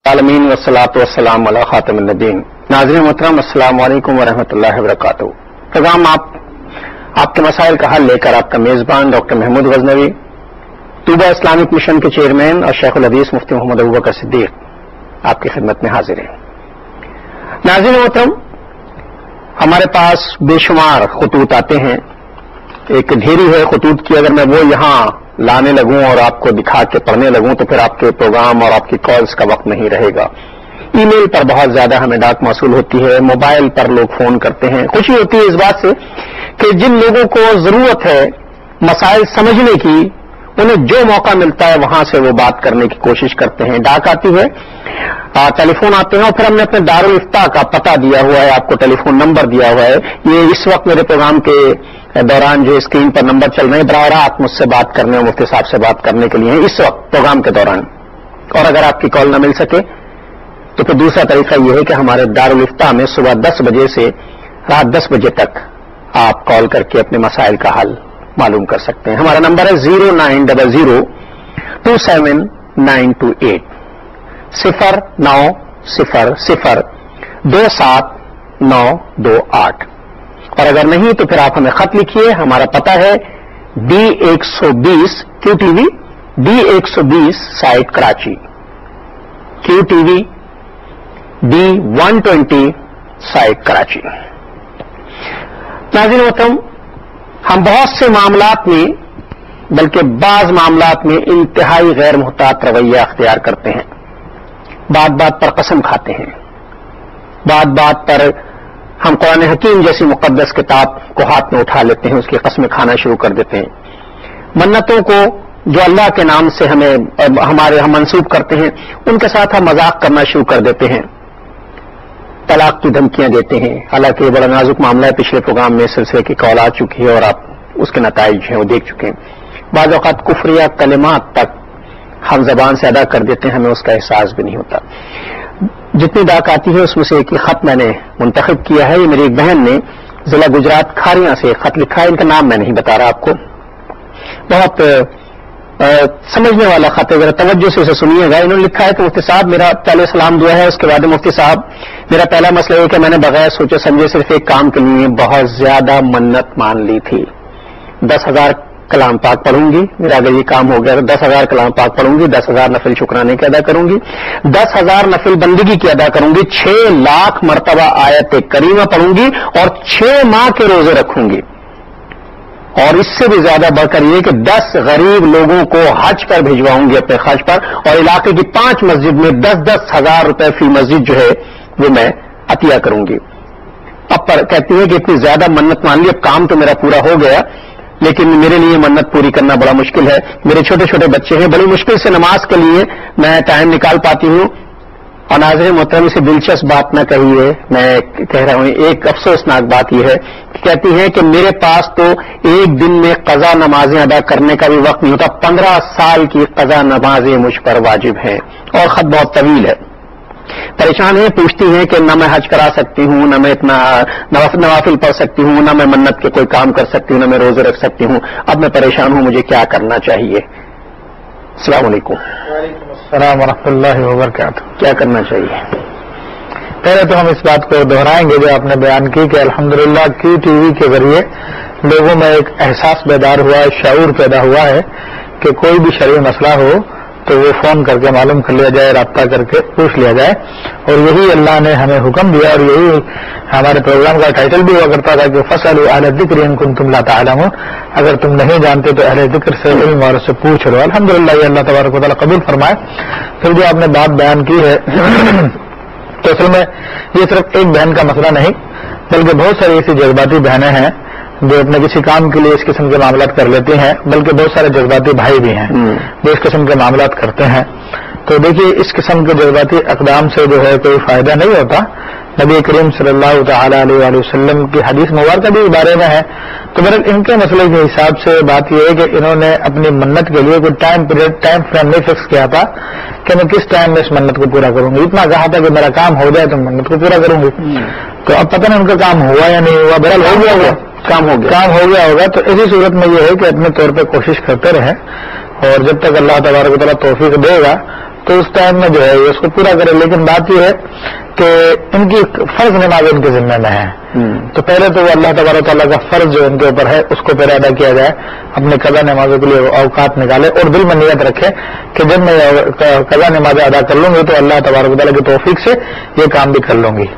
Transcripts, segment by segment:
عالمین والصلاۃ والسلام علی خاتم النبیین. ناظرین محترم، السلام علیکم ورحمۃ اللہ وبرکاتہ. پروگرام آپ کے مسائل کا حل لے کر آپ کا میزبان doctor Mahmood Ghaznavi, Tuba Islamic Mission کے چیئرمین اور شیخ الحدیث مفتی محمد ابوبکر صدیق آپ کی خدمت میں حاضر ہیں. ناظرین محترم، ہمارے پاس بے شمار خطوط آتے ہیں. ایک ڈھیری ہے خطوط کی. اگر میں وہ یہاں لانے لگوں اور آپ کو دکھا کے پڑھنے لگوں تو پھر آپ کے پروگرام اور آپ کی کالز کا وقت نہیں رہے گا. ای میل پر بہت زیادہ ہمیں ڈاک موصول ہوتی ہے، موبائل پر لوگ فون کرتے ہیں. خوشی ہوتی ہے اس بات سے کہ جن لوگوں کو ضرورت ہے مسائل سمجھنے کی، انہیں جو موقع ملتا ہے وہاں سے وہ بات کرنے کی کوشش کرتے ہیں. ڈاک آتی ہے، ٹیلی فون آتے ہیں، اور پھر ہم نے اپنے دارالافتاء کا پتہ دیا ہوا ہے، آپ کو ٹیلی فون نمبر دیا ہوا ہے. یہ اس وقت میرے پروگرام کے دوران جو اسکرین پر نمبر چل رہے ہیں، براہ راست مجھ سے بات کرنے اور مفتی صاحب سے بات کرنے کے لیے ہیں اس وقت پروگرام کے دوران. اور اگر آپ کی کال نہ مل سکے تو پھر دوسرا طریقہ یہ ہے کہ ہمارے دارالافتاء میں صبح 10 بجے سے رات 10 بجے تک آپ کال کر کے اپنے مسائل کا حل معلوم کر سکتے ہیں. ہمارا نمبر ہے 0900 27928 0900 27928. اور اگر نہیں تو پھر آپ ہمیں خط لکھیے. ہمارا پتہ ہے D120 QTV D120 site Karachi, QTV D120 site Karachi. ناظرین محترم، ہم بہت سے معاملات میں، بلکہ بعض معاملات میں انتہائی غیر محتاط رویہ اختیار کرتے ہیں. بات بات پر قسم کھاتے ہیں، بات بات پر ہم قرآن حکیم جیسی مقدس کتاب کو ہاتھ میں اٹھا لیتے ہیں، اس کی قسمیں کھانا شروع کر دیتے ہیں. منتوں کو جو اللہ کے نام سے ہم منسوب کرتے ہیں، ان کے ساتھ ہم مذاق کرنا شروع کر دیتے ہیں. طلاق کی دھمکیاں دیتے ہیں. حالانکہ یہ بڑا نازک معاملہ ہے. پچھلے پروگرام میں سلسلے کی کال آ چکی ہے اور آپ اس کے نتائج ہیں وہ دیکھ چکے ہیں. بعض اوقات کفریہ کلمات تک ہم زبان سے ادا کر دیتے ہیں، ہمیں اس کا احساس بھی نہیں ہوتا. جتنی ڈاک آتی ہے اس میں سے ایک خط میں نے منتخب کیا ہے. یہ میری ایک بہن نے ضلع گجرات کھاریاں سے خط لکھا ہے. ان کا نام میں نہیں بتا رہا آپ کو. بہت سمجھنے والا خط ہے، ذرا توجہ سے اسے سنیے گا. انہوں نے لکھا ہے کہ مفتی صاحب میرا پہلے سلام دعا ہے، اس کے بعد مفتی صاحب میرا پہلا مسئلہ یہ کہ میں نے بغیر سوچے سمجھے صرف ایک کام کے لیے بہت زیادہ منت مان لی تھی. 10,000 کلام پاک پڑھوں گی. میرا اگر یہ کام ہو گیا تو 10,000 کلام پاک پڑھوں گی، 10,000 نفل شکرانے کی ادا کروں گی، 10,000 نفل بندگی کی ادا کروں گی، 6 لاکھ مرتبہ آیت کریمہ پڑھوں گی اور 6 ماہ کے روزے رکھوں گی. اور اس سے بھی زیادہ بڑھ کر یہ کہ 10 غریب لوگوں کو حج پر بھجواؤں گی اپنے خرچ پر، اور علاقے کی 5 مسجد میں 10,000 روپے فی مسجد جو ہے وہ میں عطیہ کروں گی. اب پر کہتی ہے کہ اتنی زیادہ منت مان لی، اب کام تو میرا پورا ہو گیا لیکن میرے لیے منت پوری کرنا بڑا مشکل ہے. میرے چھوٹے چھوٹے بچے ہیں، بڑی مشکل سے نماز کے لیے میں ٹائم نکال پاتی ہوں. اور ناظرین محترم، سے دلچسپ بات نہ کہیے، میں کہہ رہا ہوں ایک افسوسناک بات یہ ہے کہ کہتی ہیں کہ میرے پاس تو ایک دن میں قضا نمازیں ادا کرنے کا بھی وقت نہیں ہوتا. 15 سال کی قضا نمازیں مجھ پر واجب ہیں اور خط بہت طویل ہے. پریشان ہیں، پوچھتی ہیں کہ نہ میں حج کرا سکتی ہوں، نہ میں اتنا نوافل پڑھ سکتی ہوں، نہ میں منت کے کوئی کام کر سکتی ہوں، نہ میں روزے رکھ سکتی ہوں. اب میں پریشان ہوں، مجھے کیا کرنا چاہیے؟ السلام علیکم. وعلیکم السلام ورحمۃ اللہ وبرکاتہ. کیا کرنا چاہیے؟ پہلے تو ہم اس بات کو دہرائیں گے جو آپ نے بیان کی کہ الحمدللہ QTV کے ذریعے لوگوں میں ایک احساس بیدار ہوا ہے، شعور پیدا ہوا ہے کہ کوئی بھی شرعی مسئلہ ہو تو وہ فون کر کے معلوم کر لیا جائے، رابطہ کر کے پوچھ لیا جائے. اور یہی اللہ نے ہمیں حکم دیا اور یہی ہمارے پروگرام کا ٹائٹل بھی ہوا کرتا تھا کہ فاسألوا اہل الذکر ان کنتم لا تعلمون. اگر تم نہیں جانتے تو اہل ذکر سے علم والوں سے پوچھ لو. الحمدللہ یہ اللہ تبارک و تعالیٰ قبول فرمائے. پھر جو آپ نے بات بیان کی ہے تو اصل میں یہ صرف ایک بہن کا مسئلہ نہیں بلکہ بہت ساری ایسی جذباتی بہنیں ہیں جو اپنے کسی کام کے لیے اس قسم کے معاملات کر لیتی ہیں، بلکہ بہت سارے جذباتی بھائی بھی ہیں جو اس قسم کے معاملات کرتے ہیں. تو دیکھیے اس قسم کے جذباتی اقدام سے جو ہے کوئی فائدہ نہیں ہوتا. نبی کریم صلی اللہ تعالی علیہ وآلہ وسلم کی حدیث مبارکہ بھی اس بارے میں ہے. تو میرے ان کے مسئلے کے حساب سے بات یہ ہے کہ انہوں نے اپنی منت کے لیے کوئی ٹائم فریم نہیں فکس کیا تھا کہ میں کس ٹائم میں اس منت کو پورا کروں گی. اتنا کہا تھا کہ میرا کام ہو جائے تو منت کو پورا کروں گی. تو اب پتہ نہیں ان کا کام ہوا یا نہیں ہوا. بہرحال ہو گیا ہوگا، کام ہو گیا ہوگا. تو اسی صورت میں یہ ہے کہ اپنے طور پہ کوشش کرتے رہیں اور جب تک اللہ تبارک و تعالیٰ توفیق دے گا تو اس ٹائم میں جو ہے اس کو پورا کرے. لیکن بات یہ ہے کہ ان کی فرض نماز ان کے ذمہ میں ہے. تو پہلے تو وہ اللہ تبارک تعالیٰ کا فرض جو ان کے اوپر ہے اس کو پہلے ادا کیا جائے. اپنے قضا نمازوں کے لیے اوقات نکالے اور دل میں نیت رکھے کہ جب میں قضا نمازیں ادا کر لوں گی تو اللہ تبارک تعالیٰ کی توفیق سے یہ کام بھی کر لوں گی.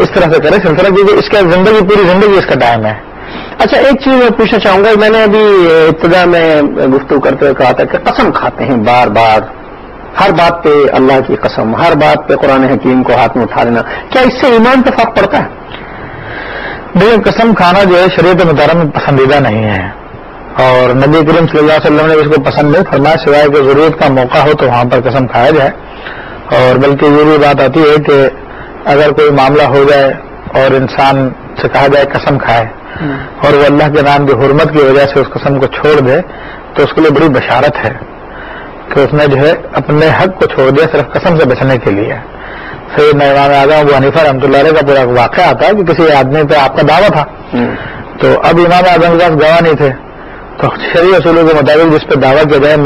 اس طرح سے کرے سلسلہ, کیونکہ اس کا زندگی پوری زندگی اس کا ٹائم ہے. اچھا, ایک چیز میں پوچھنا چاہوں گا. میں نے ابھی ابتدا میں گفتگو کرتے ہوئے کہا تھا کہ قسم کھاتے ہیں بار بار, ہر بات پہ اللہ کی قسم, ہر بات پہ قرآن حکیم کو ہاتھ میں اٹھا لینا. کیا اس سے ایمان پہ فرق پڑتا ہے؟ دیکھیں, قسم کھانا جو ہے شریعت مطالعہ میں پسندیدہ نہیں ہے, اور نبی کریم صلی اللہ علیہ وسلم نے اس کو پسند نہیں فرمایا, سوائے کہ ضرورت کا موقع ہو تو وہاں پر قسم کھایا جائے. اور بلکہ یہ بھی بات آتی ہے کہ اگر کوئی معاملہ ہو جائے اور انسان سے کہا جائے قسم کھائے اور وہ اللہ کے نام کی حرمت کی وجہ سے اس قسم کو چھوڑ دے تو اس کے لیے بڑی بشارت ہے کہ اس نے جو ہے اپنے حق کو چھوڑ دیا صرف قسم سے بچنے کے لیے. سیدنا امام اعظم ابو حنیفہ رحمۃ اللہ علیہ کا پورا واقعہ آتا ہے کہ کسی آدمی پہ آپ کا دعویٰ تھا, تو اب امام اعظم کے پاس گواہ نہیں تھے, تو شرعی اصولوں کے مطابق جس پہ دعویٰ کیا جائے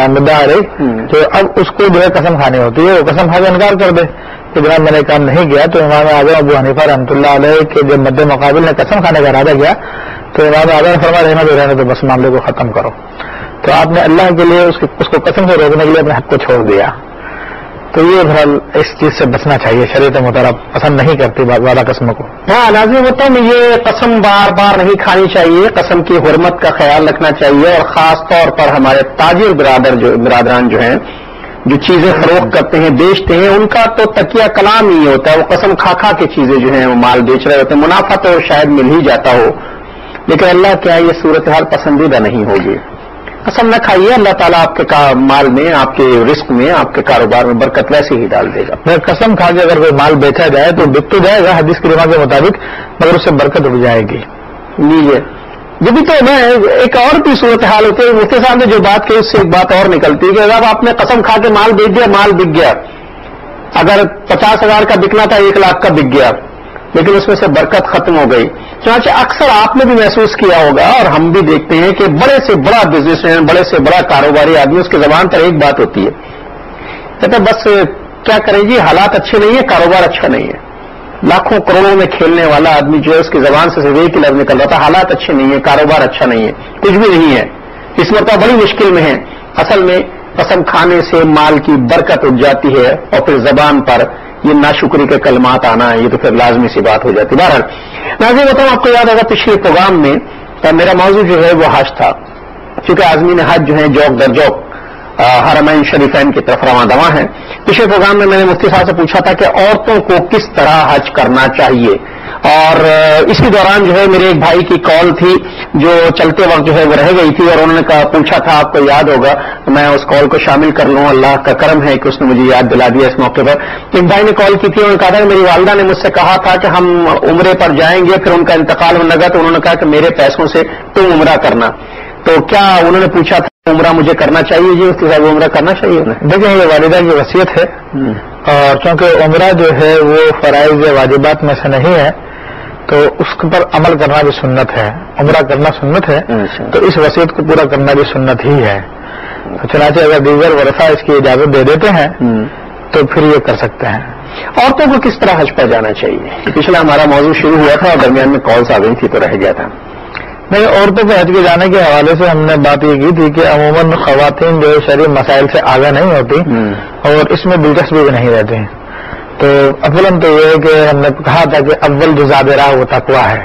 مدعا علیہ, تو اب اس کو جو ہے قسم کھانی ہوتی ہے. وہ قسم کھا کے انکار کر دے کہ جناب میں نے کام نہیں کیا, تو امام اعظم ابو حنیفہ رحمۃ اللہ علیہ کے جب مد مقابل نے قسم کھانے کا ارادہ کیا تو امام اعظم نے فرمایا رہنا تو بس معاملے کو ختم کرو. تو آپ نے اللہ کے لیے اس کو قسم سے روکنے کے لیے اپنے حق کو چھوڑ دیا. تو یہ بہرحال اس چیز سے بچنا چاہیے. شریعت مطالعہ پسند نہیں کرتی وعدہ قسموں کو. ہاں, لازمی ہوتا ہے. یہ قسم بار بار نہیں کھانی چاہیے, قسم کی حرمت کا خیال رکھنا چاہیے. اور خاص طور پر ہمارے تاجر برادران جو ہیں, جو چیزیں فروخت کرتے ہیں, بیچتے ہیں, ان کا تو تکیہ کلام ہی ہوتا ہے. وہ قسم کھا کھا کے چیزیں جو ہیں وہ مال بیچ رہے ہوتے ہیں. منافع تو شاید مل ہی جاتا ہو, لیکن اللہ کیا یہ صورتحال پسندیدہ نہیں ہوگی. قسم نہ کھائیے, اللہ تعالیٰ آپ کے مال میں, آپ کے رزق میں, آپ کے کاروبار میں برکت ویسے ہی ڈال دے گا. قسم کھا کے اگر کوئی مال بیچا جائے تو بک تو جائے گا حدیث کی روایت کے مطابق, مگر اس سے برکت اٹھ جائے گی. یہ بھی تو میں ایک اور بھی صورتحال ہوتی ہے. مفتی صاحب نے جو بات کی اس سے ایک بات اور نکلتی ہے کہ جب آپ نے قسم کھا کے مال بیچ دیا, مال بک گیا, اگر 50,000 کا بکنا تھا 1 لاکھ کا بک گیا, لیکن اس میں سے برکت ختم ہو گئی. چنانچہ اکثر آپ نے بھی محسوس کیا ہوگا اور ہم بھی دیکھتے ہیں کہ بڑے سے بڑا بزنس مین, بڑے سے بڑا کاروباری آدمی, اس کی زبان پر ایک بات ہوتی ہے, کہتے بس کیا کریں جی, حالات اچھے نہیں ہیں, کاروبار اچھا نہیں ہے. لاکھوں کروڑوں میں کھیلنے والا آدمی جو ہے اس کی زبان سے صرف ایک ہی لفظ نکل رہا تھا, حالات اچھے نہیں ہیں, کاروبار اچھا نہیں ہے, کچھ بھی نہیں ہے, اس مرتبہ بڑی مشکل میں ہے. اصل میں قسم کھانے سے مال کی برکت اٹھ جاتی ہے اور پھر زبان پر یہ ناشکری کے کلمات آنا, یہ تو پھر لازمی سی بات ہو جاتی. بہرحال ناظرین بتاؤں, آپ کو یاد ہوگا پچھلے پروگرام میں میرا موضوع جو ہے وہ حج تھا, کیونکہ عازمین حج جو ہیں جوک در جوک حرمین شریفین کی طرف رواں دواں ہیں. پچھلے پروگرام میں نے مفتی صاحب سے پوچھا تھا کہ عورتوں کو کس طرح حج کرنا چاہیے, اور اسی دوران جو ہے میرے ایک بھائی کی کال تھی جو چلتے وقت جو ہے وہ رہ گئی تھی, اور انہوں نے پوچھا تھا, آپ کو یاد ہوگا, میں اس کال کو شامل کر لوں. اللہ کا کرم ہے کہ اس نے مجھے یاد دلا دیا اس موقع پر. ایک بھائی نے کال کی تھی, انہوں نے کہا تھا کہ میری والدہ نے مجھ سے کہا تھا کہ ہم عمرے پر جائیں گے, پھر ان کا انتقال ہونے لگا تو انہوں نے کہا کہ میرے پیسوں سے تم عمرہ کرنا. تو کیا انہوں نے پوچھا تھا عمرہ مجھے کرنا چاہیے؟ جی مفتی صاحب, عمرہ کرنا چاہیے انہیں. دیکھیں, یہ والدہ کی وصیت ہے, اور چونکہ عمرہ جو ہے وہ فرائض واجبات میں سے نہیں ہے تو اس پر عمل کرنا بھی سنت ہے. عمرہ کرنا سنت ہے تو اس وصیت کو پورا کرنا بھی سنت ہی ہے. تو چنانچہ اگر دیگر ورثہ اس کی اجازت دے دیتے ہیں تو پھر یہ کر سکتے ہیں. عورتوں کو کس طرح حج پر جانا چاہیے؟ پچھلا ہمارا موضوع شروع ہوا تھا اور درمیان میں کالس آ گئی تھی تو رہ گیا تھا. نہیں, عورتوں پہ حج کے جانے کے حوالے سے ہم نے بات یہ کی تھی کہ عموماً خواتین جو شرعی مسائل سے آگاہ نہیں ہوتی اور اس میں دلچسپی بھی نہیں رہتی. تو اولم تو یہ ہے کہ ہم نے کہا تھا کہ اول جو زاد راہ وہ تقویٰ ہے,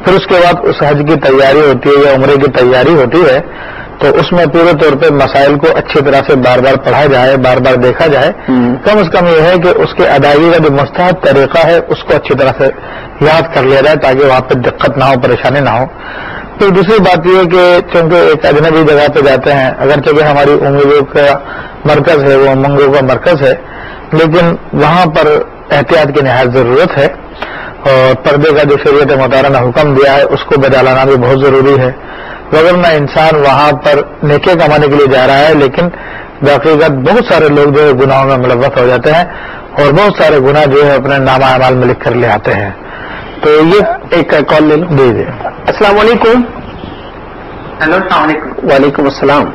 پھر اس کے بعد اس حج کی تیاری ہوتی ہے یا عمرے کی تیاری ہوتی ہے تو اس میں پورے طور پہ مسائل کو اچھی طرح سے بار بار پڑھا جائے, بار بار دیکھا جائے. کم از کم یہ ہے کہ اس کے ادائیگی کا جو مستحب طریقہ ہے اس کو اچھی طرح سے یاد کر لیا جائے تاکہ وہاں پہ دقت نہ ہو, پریشانی نہ ہو. پھر دوسری بات یہ ہے کہ چونکہ ایک اجنبی جگہ پہ جاتے ہیں, اگرچہ کہ ہماری امیدوں کا مرکز ہے, وہ امنگوں کا مرکز ہے, لیکن وہاں پر احتیاط کی نہایت ضرورت ہے, اور پردے کا جو شریعت مطالعہ نے حکم دیا ہے اس کو بجا لانا بھی بہت ضروری ہے. وگرنہ انسان وہاں پر نیکی کمانے کے لیے جا رہا ہے, لیکن باقیات بہت سارے لوگ جو ہے گناہوں میں ملوث ہو جاتے ہیں اور بہت سارے گناہ جو ہے اپنے نامہ اعمال میں لکھ کر لے آتے ہیں. تو یہ ایک کال لے لوں. جی جی, السلام علیکم. ہیلو, السلام علیکم. وعلیکم السلام.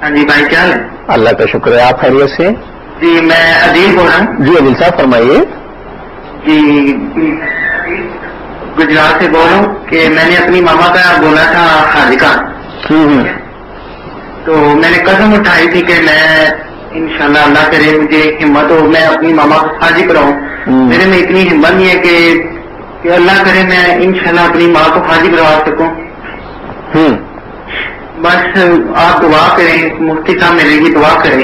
ہاں جی بھائی, کیا ہے؟ اللہ کا شکر ہے. آپ خیریت سے؟ جی میں عدیل بول رہا ہوں. جی عدیل صاحب فرمائیے. جی گجرات سے بول رہا ہوں کہ میں نے اپنی ماما کا بولا تھا حاجکا، تو میں نے قسم اٹھائی تھی کہ میں انشاءاللہ اللہ کرے مجھے ہمت ہو میں اپنی ماما کو حاجی کراؤں. میرے میں اتنی ہمت نہیں ہے کہ اللہ کرے میں انشاءاللہ اپنی ماں کو حاجی کروا سکوں. بس آپ دعا کریں، مفتی صاحب میرے لیے دعا کریں،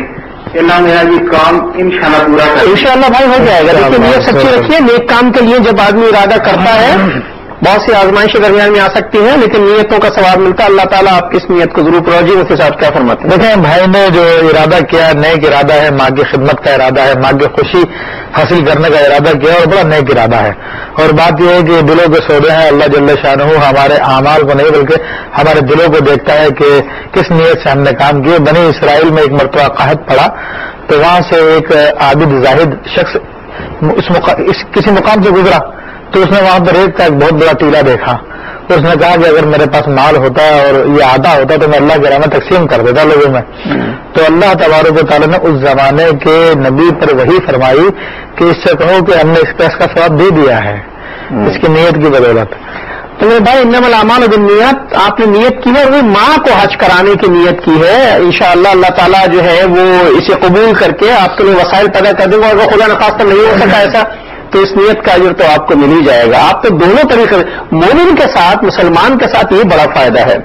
اللہ میرا یہ کام انشاءاللہ پورا کرے. انشاءاللہ بھائی ہو جائے گا. لیکن نیت سچی رکھیے. نیک کام کے لیے جب آدمی ارادہ کرتا ہے بہت سی آزمائشیں درمیان میں آ سکتی ہیں، لیکن نیتوں کا ثواب ملتا ہے. اللہ تعالیٰ آپ کی اس نیت کو ضرور پورا. جی اس کے ساتھ کیا فرماتے ہیں؟ دیکھیں بھائی نے جو ارادہ کیا نیک ارادہ ہے، ماں کی خدمت کا ارادہ ہے، ماں کی خوشی حاصل کرنے کا ارادہ کیا اور بڑا نیک ارادہ ہے. اور بات یہ ہے کہ دلوں کے سودے ہیں. اللہ جل شانہ ہمارے اعمال کو نہیں بلکہ ہمارے دلوں کو دیکھتا ہے کہ کس نیت سے ہم نے کام کیے. بنی اسرائیل میں ایک مرتبہ قحط پڑا تو وہاں سے ایک عابد زاہد شخص کسی مقام سے گزرا تو اس نے وہاں پر ریت کا ایک بہت بڑا ٹیلا دیکھا. تو اس نے کہا کہ اگر میرے پاس مال ہوتا اور یہ آدھا ہوتا تو میں اللہ کے راہ میں تقسیم کر دیتا لوگوں میں. تو اللہ تبارک و تعالیٰ نے اس زمانے کے نبی پر وحی فرمائی کہ اس سے کہو کہ ہم نے اس کا ثواب دے دیا ہے اس کی نیت کی بدولت. تو میرے بھائی انما الاعمال بالنیات، آپ نے نیت کی ہے وہ ماں کو حج کرانے کی نیت کی ہے. انشاءاللہ اللہ تعالیٰ جو ہے وہ اسے قبول کر کے آپ کے لیے وسائل پیدا کر دیں گے. اگر خدا نخواستہ نہیں ہو سکا ایسا تو اس نیت کا اجر تو آپ کو مل ہی جائے گا. آپ تو دونوں طریقے مومن کے ساتھ مسلمان کے ساتھ یہ بڑا فائدہ ہے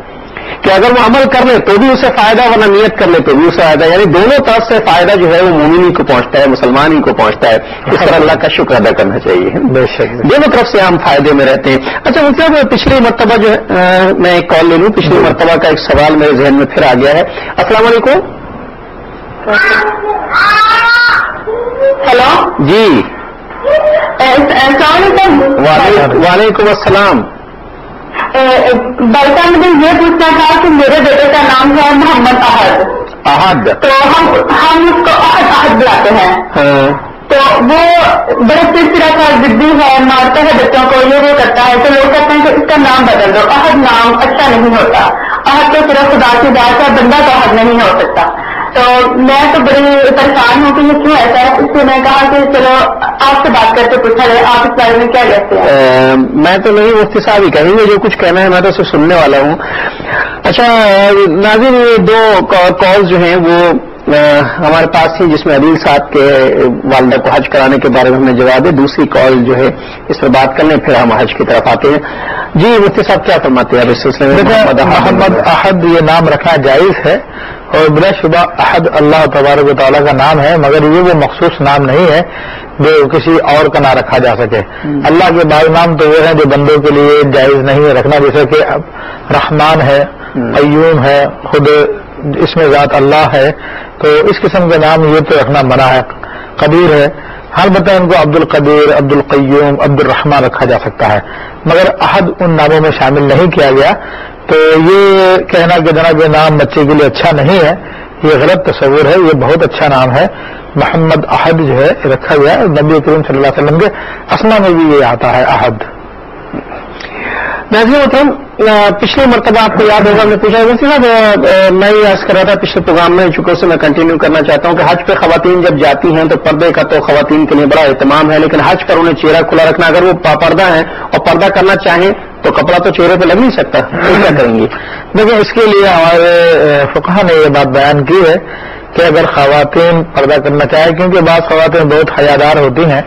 کہ اگر وہ عمل کر لے تو بھی اسے فائدہ، ورنہ نیت کر لے تو بھی اسے فائدہ. یعنی دونوں طرف سے فائدہ جو ہے وہ مومن ہی کو پہنچتا ہے، مسلمان ہی کو پہنچتا ہے. اس پر اللہ کا شکر ادا کرنا چاہیے. بے شک دونوں طرف سے ہم فائدے میں رہتے ہیں. اچھا مطلب پچھلی مرتبہ جو ہے میں ایک کال لے لوں. پچھلی مرتبہ کا ایک سوال میرے ذہن میں پھر آ گیا ہے. السلام علیکم. ہیلو جی السلام علیکم. وعلیکم السلام. بھائی صاحب مجھے یہ پوچھنا تھا کہ میرے بیٹے کا نام ہے محمد احد. احد تو ہم اس کو احد بلاتے ہیں. تو وہ بڑے چڑچڑا کا ضدی ہے، مارتا ہے بچوں کو، یہ وہ کرتا ہے. تو لوگ کہتے ہیں کہ اس کا نام بدل دو. احد نام اچھا نہیں ہوتا. احد تو صرف خدا کی ذات ہے، بندہ تو احد نہیں ہو سکتا. تو میں تو بڑی پریشان ہوں کہ یہ کیوں ایسا ہے. اس لیے میں کہا کہ چلو آپ سے بات کر کے پوچھا جائے آپ اس بارے میں کیا کہتے ہیں. میں تو نہیں، مفتی صاحب ہی کہیں گے جو کچھ کہنا ہے، میں تو صرف سننے والا ہوں. اچھا ناظرین یہ دو کال جو ہیں وہ ہمارے پاس تھی جس میں عدیل صاحب کے والدہ کو حج کرانے کے بارے میں ہم نے جواب دیا. دوسری کال جو ہے اس پر بات کر لیں پھر ہم حج کی طرف آتے ہیں. جی مفتی صاحب کیا فرماتے ہیں اس سلسلے میں؟ محمد احد یہ نام رکھنا جائز ہے اور بلا شبہ احد اللہ تبارک و تعالیٰ کا نام ہے، مگر یہ وہ مخصوص نام نہیں ہے جو کسی اور کا نہ رکھا جا سکے. اللہ کے بعض نام تو وہ ہیں جو بندوں کے لیے جائز نہیں ہے رکھنا، جیسے کہ رحمان ہے، قیوم ہے، خود اس میں ذات اللہ ہے. تو اس قسم کے نام یہ تو رکھنا منع ہے. قدیر ہے، البتہ ان کو عبد القدیر، عبد القیوم، عبد الرحمان رکھا جا سکتا ہے، مگر احد ان ناموں میں شامل نہیں کیا گیا. تو یہ کہنا کہ جناب یہ نام بچے کے لیے اچھا نہیں ہے یہ غلط تصور ہے. یہ بہت اچھا نام ہے. محمد احد جو ہے رکھا گیا، نبی کریم صلی اللہ علیہ وسلم کے اسما میں بھی یہ آتا ہے احد. ناظرین محترم پچھلی مرتبہ آپ کو یاد ہوگا ہم نے پوچھا میں یہ عرض کر رہا تھا پچھلے پروگرام میں، چونکہ اسے میں کنٹینیو کرنا چاہتا ہوں کہ حج پہ خواتین جب جاتی ہیں تو پردے کا تو خواتین کے لیے بڑا اہتمام ہے، لیکن حج پر انہیں چہرہ کھلا رکھنا. اگر وہ پردہ ہیں اور پردہ کرنا چاہیں تو کپڑا تو چہرے پہ لگ نہیں سکتا، تو کیا کریں گے؟ دیکھیں اس کے لیے ہمارے فقہا نے یہ بات بیان کی ہے کہ اگر خواتین پردہ کرنا چاہیں، کیونکہ بعض خواتین بہت حیادار ہوتی ہیں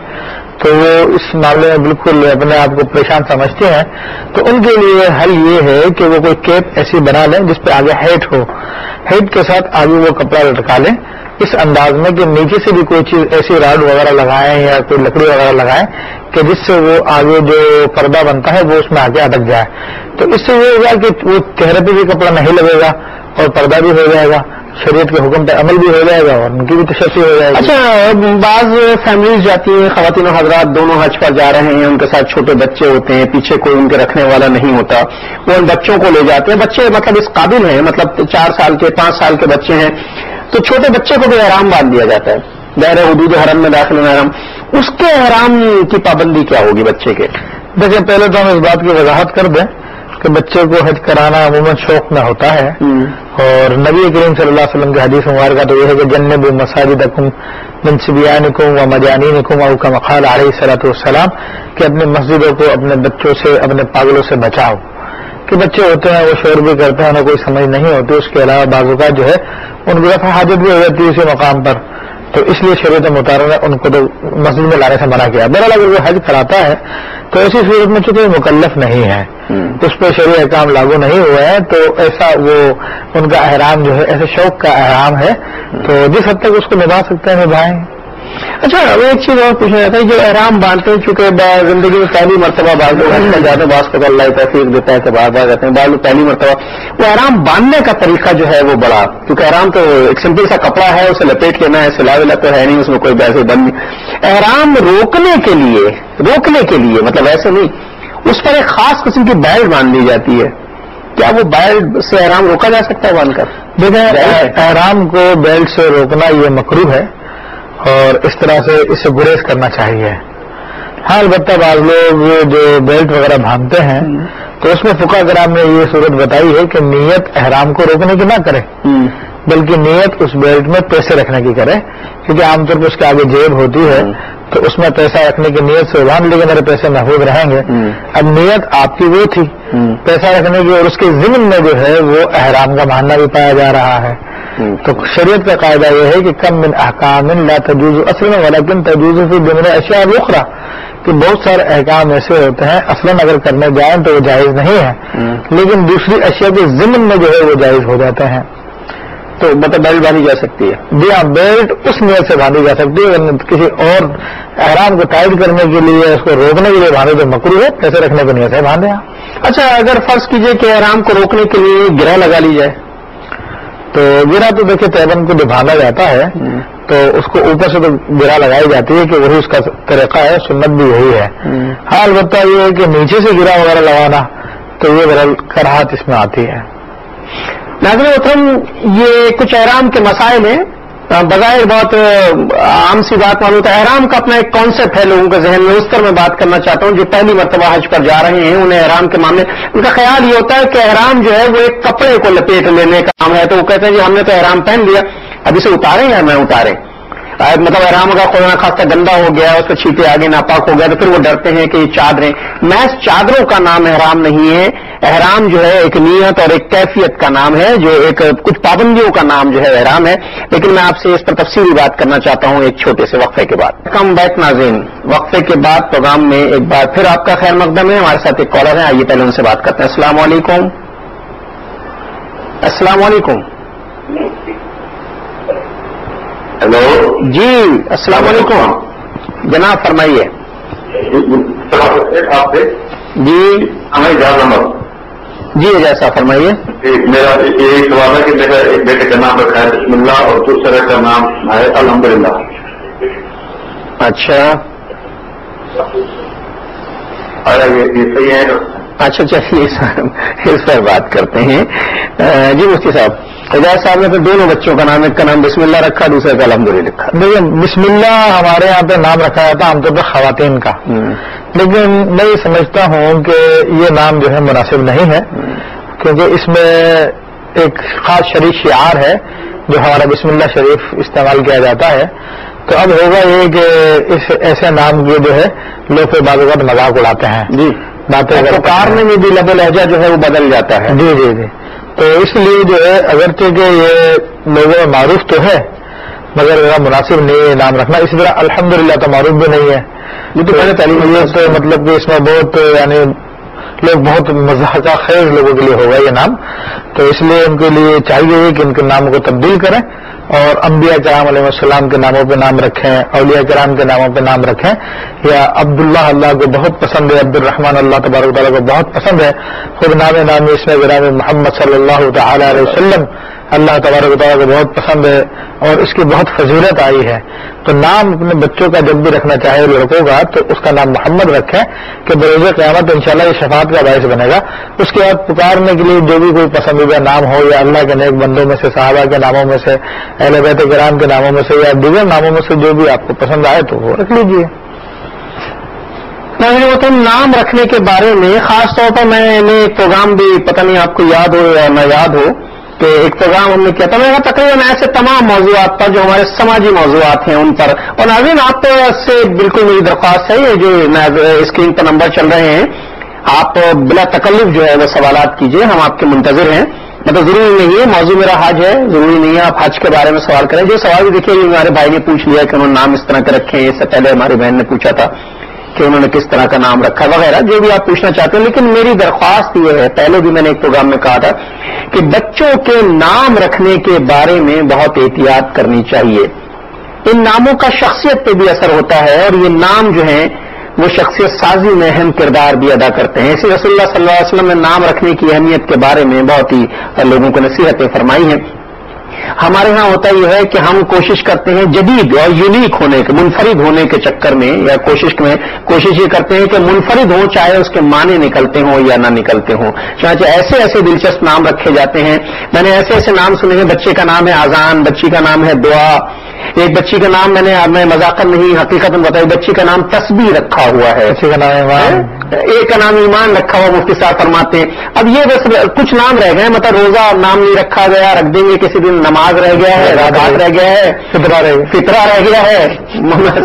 تو وہ اس معاملے میں بالکل اپنے آپ کو پریشان سمجھتے ہیں، تو ان کے لیے حل یہ ہے کہ وہ کوئی کیپ ایسی بنا لیں جس پہ آگے ہیٹ ہو، ہیٹ کے ساتھ آگے وہ کپڑا لٹکا لیں اس انداز میں کہ نیچے سے بھی کوئی چیز ایسی راڈ وغیرہ لگائیں یا کوئی لکڑی وغیرہ لگائیں کہ جس سے وہ آگے جو پردہ بنتا ہے وہ اس میں آگے اٹک جائے. تو اس سے یہ ہوگا کہ وہ چہرے پہ بھی کپڑا نہیں لگے گا اور پردہ بھی ہو جائے گا، شریعت کے حکم پہ عمل بھی ہو جائے گا اور ان کی بھی تشریح ہو جائے گی. اچھا بعض فیملیز جاتی ہیں، خواتین و حضرات دونوں حج پر جا رہے ہیں، ان کے ساتھ چھوٹے بچے ہوتے ہیں، پیچھے کوئی ان کے رکھنے والا نہیں ہوتا، وہ ان بچوں کو لے جاتے ہیں. بچے مطلب اس قابل ہیں، مطلب 4 سال کے 5 سال کے بچے ہیں، تو چھوٹے بچے کو بھی احرام باندھ دیا جاتا ہے، دائرہ حدود حرم میں داخل ہونا حرام. اس کے احرام کی پابندی کیا ہوگی بچے کے؟ دیکھیں پہلے تو ہم اس بات کی وضاحت کر دیں کہ بچے کو حج کرانا عموماً شوق میں ہوتا ہے اور نبی کریم صلی اللہ علیہ وسلم کی حدیث مبارکہ تو یہ ہے کہ جنبوا مساجدکم من صبیانکم و مجانینکم او کما قال علیہ الصلوۃ والسلام، کہ اپنی مسجدوں کو اپنے بچوں سے، اپنے پاگلوں سے بچاؤ، کہ بچے ہوتے ہیں وہ شور بھی کرتے ہیں، انہیں کوئی سمجھ نہیں ہوتی، اس کے علاوہ بعض اوقات جو ہے ان کی دفعہ حاجت بھی ہو جاتی ہے اسی مقام پر، تو اس لیے شریعت مطالعہ نے ان کو تو مسجد میں لانے سے منع کیا۔ بہرحال اگر وہ حج کراتا ہے تو ایسی صورت میں چونکہ مکلف نہیں ہے، اس پہ شرعی احکام لاگو نہیں ہوئے ہیں، تو ایسا وہ ان کا احرام جو ہے ایسے شوق کا احرام ہے، تو جس حد تک اس کو نبھا سکتے ہیں نبھائیں۔ اچھا اب ایک چیز اور پوچھنا چاہتا ہے، جو احرام باندھتے ہیں چونکہ زندگی میں پہلی مرتبہ بعض لوگ حج میں جاتے ہیں، بعض کو اللہ توفیق دیتا ہے کہ بار بار جاتے ہیں، بعض لوگ پہلی مرتبہ، وہ احرام باندھنے کا طریقہ جو ہے وہ بڑا، کیونکہ احرام تو ایک سمپل سا کپڑا ہے، اسے لپیٹ لینا ہے، سلا ولا تو ہے نہیں، اس میں کوئی ویسے بند نہیں۔ احرام روکنے کے لیے مطلب ایسے نہیں، اس پر ایک خاص قسم کی بیلٹ باندھ دی جاتی ہے، کیا وہ بیلٹ سے احرام روکا جا سکتا ہے باندھ کر؟ دیکھیں احرام کو بیلٹ سے روکنا یہ مکروہ ہے، اور اس طرح سے اس سے گریز کرنا چاہیے۔ ہاں البتہ بعض لوگ جو بیلٹ وغیرہ باندھتے ہیں تو اس میں فقہاء کرام نے یہ صورت بتائی ہے کہ نیت احرام کو روکنے کی نہ کرے، بلکہ نیت اس بیلٹ میں پیسے رکھنے کی کرے، کیونکہ عام طور پر اس کے آگے جیب ہوتی ہے، تو اس میں پیسہ رکھنے کی نیت سے باندھ لے کے میرے پیسے محفوظ رہیں گے۔ اب نیت آپ کی وہ تھی پیسہ رکھنے کی، اور اس کے ضمن میں جو ہے وہ احرام کا ماننا بھی پایا جا رہا ہے۔ تو شریعت کا قاعدہ یہ ہے کہ کم من احکام لا تجوز اصلا ولکن تجوز فی ضمن اشیاء اخرى، کہ بہت سارے احکام ایسے ہوتے ہیں اصلا اگر کرنے جائیں تو وہ جائز نہیں ہے، لیکن دوسری اشیاء کے ضمن میں جو ہے وہ جائز ہو جاتے ہیں۔ تو مطلب بیلٹ باندھی جا سکتی ہے؟ جی ہاں، بیلٹ اس نیت سے باندھی جا سکتی ہے، اگر کسی اور احرام کو ٹائٹ کرنے کے لیے، اس کو روکنے کے لیے باندھے تو مکروہ ہے، پیسے رکھنے کی نیت سے باندھے۔ اچھا اگر فرض کیجئے کہ احرام کو روکنے کے لیے گرہ لگا لی جائے تو گرا تو دیکھیں تیبن کو جو باندھا جاتا ہے تو اس کو اوپر سے تو گرا لگائی جاتی ہے کہ وہی اس کا طریقہ ہے، سنت بھی یہی ہے۔ ہاں البتہ یہ ہے کہ نیچے سے گرا وغیرہ لگانا تو یہ کراہت اس میں آتی ہے۔ ناظرین محترم، یہ کچھ احرام کے مسائل ہیں، بظاہر بہت عام سی بات معلوم ہے، احرام کا اپنا ایک کانسیپٹ ہے لوگوں کے ذہن میں، اس پر میں بات کرنا چاہتا ہوں۔ جو پہلی مرتبہ حج پر جا رہے ہیں انہیں احرام کے معاملے ان کا خیال یہ ہوتا ہے کہ احرام جو ہے وہ ایک کپڑے کو لپیٹ لینے کا کام ہے، تو وہ کہتے ہیں جی ہم نے تو احرام پہن لیا، اب اسے اتاریں یا میں اتاریں، مطلب احرام کا خدا خاصہ گندا ہو گیا، اس پہ چھینٹے آگے ناپاک ہو گیا، تو پھر وہ ڈرتے ہیں کہ یہ چادریں، محض چادروں کا نام احرام نہیں ہے، احرام جو ہے ایک نیت اور ایک کیفیت کا نام ہے، جو ایک کچھ پابندیوں کا نام جو ہے احرام ہے۔ لیکن میں آپ سے اس پر تفصیلی بات کرنا چاہتا ہوں ایک چھوٹے سے وقفے کے بعد۔ کم بیک ناظرین، وقفے کے بعد پروگرام میں ایک بار پھر آپ کا خیر مقدم ہے۔ ہمارے ساتھ ایک کالر ہے، آئیے پہلے ان سے بات کرتے ہیں۔ السلام علیکم۔ السلام علیکم۔ ہیلو جی السلام علیکم جناب، فرمائیے۔ آپ سے جی ہمیں اجازت نمبر جی جیسا فرمائیے۔ میرا یہ سوال ہے کہ میرا ایک بیٹے کا نام رکھا ہے بسم اللہ اور دوسرے کا نام ہے الحمدللہ۔ اچھا یہ صحیح ہے؟ اچھا چلیے اس پر بات کرتے ہیں۔ جی مفتی صاحب، اجاز صاحب نے تو دونوں بچوں کا نام، ایک کا نام بسم اللہ رکھا، دوسرے کا الحمدللہ لکھا۔ دیکھیں بسم اللہ ہمارے یہاں پہ نام رکھا جاتا ہے عام طور پہ خواتین کا، لیکن میں یہ سمجھتا ہوں کہ یہ نام جو ہے مناسب نہیں ہے، کیونکہ اس میں ایک خاص شریف شعار ہے جو ہمارا بسم اللہ شریف استعمال کیا جاتا ہے۔ تو اب ہوگا یہ کہ اس ایسے نام کے جو ہے لوگ پھر بعض اوقات مذاق اڑاتے ہیں، جی باتیں کارنے میں بھی لب و لہجہ جو ہے وہ بدل جاتا ہے۔ جی جی جی، تو اس لیے جو ہے اگرچہ کہ یہ لوگوں میں معروف تو ہے مگر مناسب نہیں ہے نام رکھنا۔ اسی طرح الحمدللہ تو معروف بھی نہیں ہے، یہ تو پہلے تعلیم تو مطلب کہ اس میں بہت یعنی لوگ بہت مضحکہ خیز لوگوں کے لیے ہوگا یہ نام، تو اس لیے ان کے لیے چاہیے کہ ان کے ناموں کو تبدیل کریں اور انبیاء کرام علیہ السلام کے ناموں پہ نام رکھیں، اولیاء کرام کے ناموں پہ نام رکھیں، یا عبداللہ اللہ کو بہت پسند ہے، عبد الرحمن اللہ تبارک تعالیٰ کو بہت پسند ہے، خود نامی اس میں گرام محمد صلی اللہ تعالی علیہ وسلم اللہ تبارک تعالیٰ کو بہت پسند ہے اور اس کی بہت فضیلت آئی ہے۔ تو نام اپنے بچوں کا جب بھی رکھنا چاہے لڑکوں کا تو اس کا نام محمد رکھیں کہ بروز قیامت انشاءاللہ یہ شفاعت کا باعث بنے گا۔ اس کے بعد پکارنے کے لیے جو بھی کوئی پسندیدہ نام ہو، یا اللہ کے نیک بندوں میں سے، صحابہ کے ناموں میں سے، اہل بیت کرام کے ناموں میں سے، یا دیگر ناموں میں سے جو بھی آپ کو پسند آئے تو وہ رکھ لیجیے۔ نام رکھنے کے بارے میں خاص طور پر میں نے ایک پروگرام بھی پتہ نہیں آپ کو یاد ہو یا نہ یاد ہو، کہ ایک پروگرام ہم نے کیا تھا، میں نے تقریباً ایسے تمام موضوعات پر جو ہمارے سماجی موضوعات ہیں ان پر. اور ناظرین آپ سے بالکل میری درخواست ہے، یہ جو اسکرین پر نمبر چل رہے ہیں آپ بلا تکلف جو ہے وہ سوالات کیجیے، ہم آپ کے منتظر ہیں. مطلب ضروری نہیں ہے موضوع میرا حج ہے، ضروری نہیں ہے آپ حج کے بارے میں سوال کریں. جو سوال بھی دیکھیے ہمارے بھائی نے پوچھ لیا کہ انہوں نے نام اس طرح کے رکھے ہیں، اس سے پہلے ہماری بہن نے پوچھا تھا کہ انہوں نے کس طرح کا نام رکھا وغیرہ، جو بھی آپ پوچھنا چاہتے ہیں. لیکن میری درخواست یہ ہے، پہلے بھی میں نے ایک پروگرام میں کہا تھا کہ بچوں کے نام رکھنے کے بارے میں بہت احتیاط کرنی چاہیے. ان ناموں کا شخصیت پہ بھی اثر ہوتا ہے اور یہ نام جو ہیں وہ شخصیت سازی میں اہم کردار بھی ادا کرتے ہیں. اسی رسول اللہ صلی اللہ علیہ وسلم نے نام رکھنے کی اہمیت کے بارے میں بہت ہی لوگوں کو نصیحتیں فرمائی ہیں. ہمارے ہاں ہوتا یہ ہے کہ ہم کوشش کرتے ہیں جدید اور یونیک ہونے کے، منفرد ہونے کے چکر میں یا کوشش یہ کرتے ہیں کہ منفرد ہوں، چاہے اس کے معنی نکلتے ہوں یا نہ نکلتے ہوں. چنانچہ ایسے دلچسپ نام رکھے جاتے ہیں. میں نے ایسے نام سنے ہیں، بچے کا نام ہے آذان، بچی کا نام ہے دعا، ایک بچی کا نام میں مذاقت نہیں حقیقت میں بتائی، بچی کا نام تسبیح رکھا ہوا ہے، بچی کا نام ایمان، ایک کا نام ایمان رکھا ہوا، مفتی صاحب فرماتے ہیں. اب یہ بس کچھ نام رہ گئے، مطلب روزہ نام نہیں رکھا گیا، رکھ دیں گے کسی دن، نماز رہ گیا ہے، رکعت رہ گیا ہے، فطرہ رہ گیا ہے،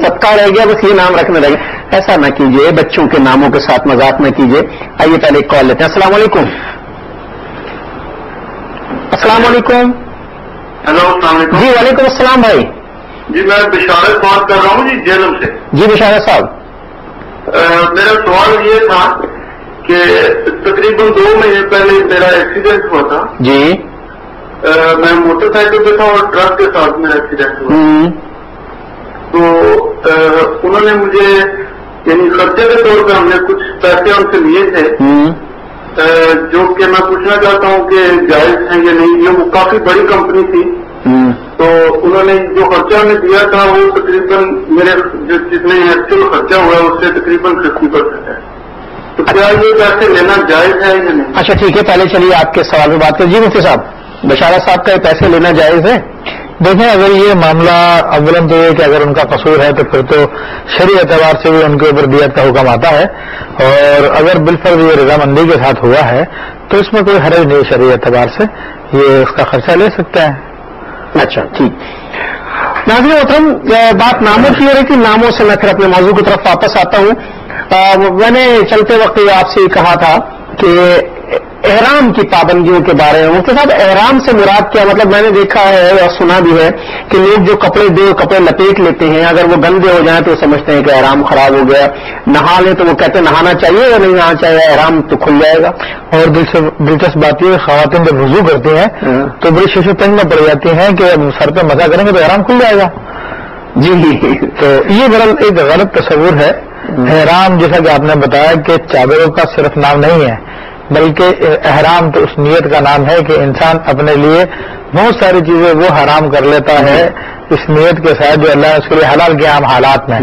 صدقہ رہ گیا، بس یہ نام رکھنے رہ گیا. ایسا نہ کیجیے، بچوں کے ناموں کے ساتھ مذاق نہ کیجیے. آئیے پہلے ایک کال لیتے ہیں. السلام علیکم. السلام علیکم. ہیلو السلام علیکم. جی وعلیکم السلام بھائی. جی میں بشارت بات کر رہا ہوں جی جیلم سے. جی بشارت صاحب. میرا سوال یہ تھا کہ تقریباً 2 مہینے پہلے میرا ایکسیڈنٹ ہوا تھا. جی میں موٹر سائیکل پہ تھا اور ٹرک کے ساتھ میرا ایکسیڈنٹ ہوا. تو انہوں نے مجھے یعنی خرچے کے طور پہ ہم نے کچھ پیسے ان سے لیے تھے، جو کہ میں پوچھنا چاہتا ہوں کہ جائز ہیں یا نہیں. یہ وہ کافی بڑی کمپنی تھی، تو انہوں نے جو خرچہ ہمیں دیا تھا وہ تقریباً میرے جتنے ایکچوئل خرچہ ہوا ہے اس سے تقریباً 50% ہے. تو کیا یہ پیسے لینا جائز ہے یا نہیں؟ اچھا ٹھیک ہے، پہلے چلیے آپ کے سوال پہ بات کریں. جی مفتی صاحب، بشارت صاحب کا یہ پیسے لینا جائز ہے؟ دیکھیں اگر یہ معاملہ اولن تو یہ کہ اگر ان کا قصور ہے تو پھر تو شرعی اعتبار سے بھی ان کے اوپر دیت کا حکم آتا ہے، اور اگر بالفرض یہ رضامندی کے ساتھ ہوا ہے تو اس میں کوئی حرج نہیں، شرعی اعتبار سے یہ اس کا خرچہ لے سکتا ہے. اچھا ٹھیک. ناظرین محترم، بات ناموں کی ہو رہی تھی، ناموں سے میں پھر اپنے موضوع کی طرف واپس آتا ہوں. میں نے چلتے وقت آپ سے یہ کہا تھا کہ احرام کی پابندیوں کے بارے میں. مفتی صاحب احرام سے مراد کیا؟ مطلب میں نے دیکھا ہے اور سنا بھی ہے کہ لوگ جو کپڑے لپیٹ لیتے ہیں، اگر وہ گندے ہو جائیں تو سمجھتے ہیں کہ احرام خراب ہو گیا. نہا لیں تو وہ کہتے ہیں نہانا چاہیے یا نہیں نہانا چاہیے، احرام تو کھل جائے گا. اور دلچسپ بات یہ خواتین جب وضو کرتی ہیں تو بڑی شش و تنگ میں پڑ جاتی ہیں کہ اب سر پہ مزہ کریں گے تو احرام کھل جائے گا. جی تو یہ بہرحال ایک غلط تصور ہے. احرام جیسا کہ آپ نے بتایا کہ چادروں کا صرف نام نہیں ہے، بلکہ احرام تو اس نیت کا نام ہے کہ انسان اپنے لیے بہت ساری چیزیں وہ حرام کر لیتا ہے اس نیت کے ساتھ جو اللہ نے اس کے لیے حلال کیا عام حالات میں.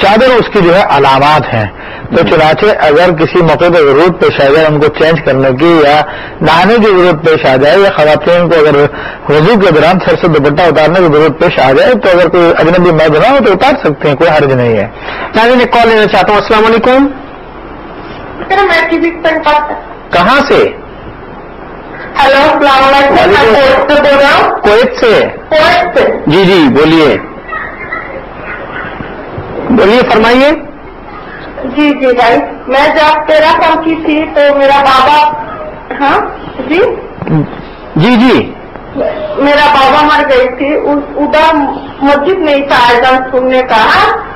چادر اس کی جو ہے علامات ہیں. تو چنانچہ اگر کسی موقع پہ ضرورت پیش آ جائے ان کو چینج کرنے کی یا نہانے کی ضرورت پیش آ جائے، یا خواتین کو اگر وضو کے دوران سر سے دوپٹہ اتارنے کی ضرورت پیش آ جائے تو اگر کوئی اجنبی مرد نہ ہو تو اتار سکتے ہیں، کوئی حرج نہیں ہے. میں کال لینا چاہتا ہوں. السلام علیکم. کہاں سے؟ ہیلو السلام علیکم، میں کویت سے بول رہا ہوں. کویت سے؟ کویت سے. جی جی بولیے فرمائیے. جی جی بھائی، میں جب 13 سال کی تھی تو میرا بابا، ہاں جی جی جی میرا بابا مر گئی تھی. ادھر مسجد نہیں تھا اذان سننے کا،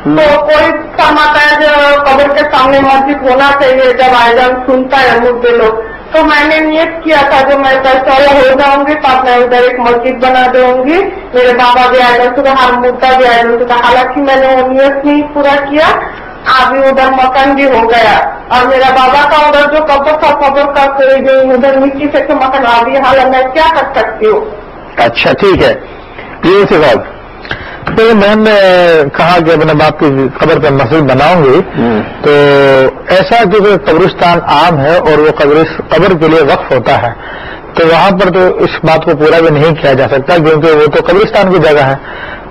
تو کوئی فرماتا ہے جو قبر کے سامنے مسجد ہونا چاہیے جب اذان سنتا ہے مردے لوگ. تو میں نے نیت کیا تھا جو میں پیسہ ہو جاؤں گی تو میں ادھر ایک مسجد بنا دوں گی، میرے بابا بھی اذان سنا، ہر مردہ بھی اذان سنا. حالانکہ میں نے وہ نیت نہیں پورا کیا، ابھی ادھر مکان بھی ہو گیا. اور میرا بابا کا ادھر جو قبر تھا، قبر کا جو ادھر مٹی سے مکان ابھی حالت میں کیا کر سکتی ہوں؟ اچھا ٹھیک ہے. جی صاحب، میں نے کہا کہ اپنے باپ کی قبر پہ مسجد بناؤں گی، تو ایسا کیونکہ قبرستان عام ہے اور وہ قبر کے لیے وقف ہوتا ہے، تو وہاں پر تو اس بات کو پورا بھی نہیں کیا جا سکتا کیونکہ وہ تو قبرستان کی جگہ ہے،